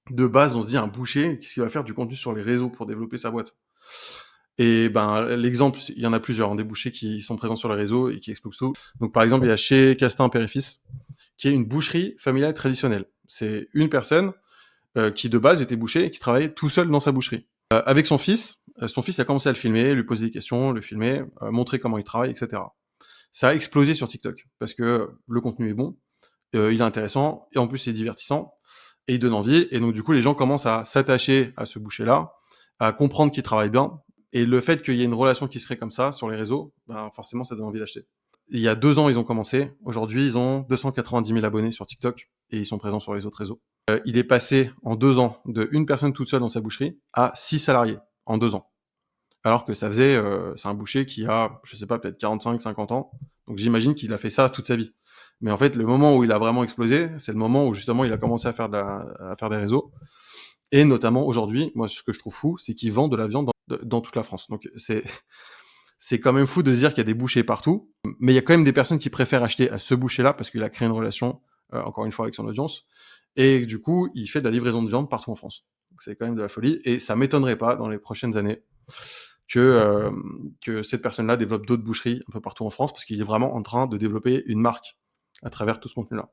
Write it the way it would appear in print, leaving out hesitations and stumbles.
de base, on se dit un boucher, qu'est-ce qu'il va faire du contenu sur les réseaux pour développer sa boîte? Et ben, l'exemple, il y en a plusieurs, hein, des bouchers qui sont présents sur les réseaux et qui explosent tout. Donc par exemple, il y a chez Castin Père et Fils, qui est une boucherie familiale traditionnelle. C'est une personne qui de base était boucher et qui travaillait tout seul dans sa boucherie. Avec son fils a commencé à le filmer, lui poser des questions, le filmer, montrer comment il travaille, etc. Ça a explosé sur TikTok parce que le contenu est bon, il est intéressant et en plus c'est divertissant et il donne envie. Et donc du coup, les gens commencent à s'attacher à ce boucher-là, à comprendre qu'il travaille bien. Et le fait qu'il y ait une relation qui se crée comme ça sur les réseaux, ben forcément, ça donne envie d'acheter. Il y a 2 ans, ils ont commencé. Aujourd'hui, ils ont 290 000 abonnés sur TikTok et ils sont présents sur les autres réseaux. Il est passé en 2 ans de une personne toute seule dans sa boucherie à 6 salariés en 2 ans. Alors que c'est un boucher qui a, je sais pas, peut-être 45, 50 ans. Donc j'imagine qu'il a fait ça toute sa vie. Mais en fait, le moment où il a vraiment explosé, c'est le moment où justement il a commencé à faire des réseaux. Et notamment aujourd'hui, moi, ce que je trouve fou, c'est qu'il vend de la viande dans toute la France. Donc c'est quand même fou de se dire qu'il y a des bouchers partout, mais il y a quand même des personnes qui préfèrent acheter à ce boucher-là parce qu'il a créé une relation, encore une fois, avec son audience. Et du coup, il fait de la livraison de viande partout en France. Donc c'est quand même de la folie. Et ça m'étonnerait pas dans les prochaines années que cette personne-là développe d'autres boucheries un peu partout en France parce qu'il est vraiment en train de développer une marque à travers tout ce contenu-là.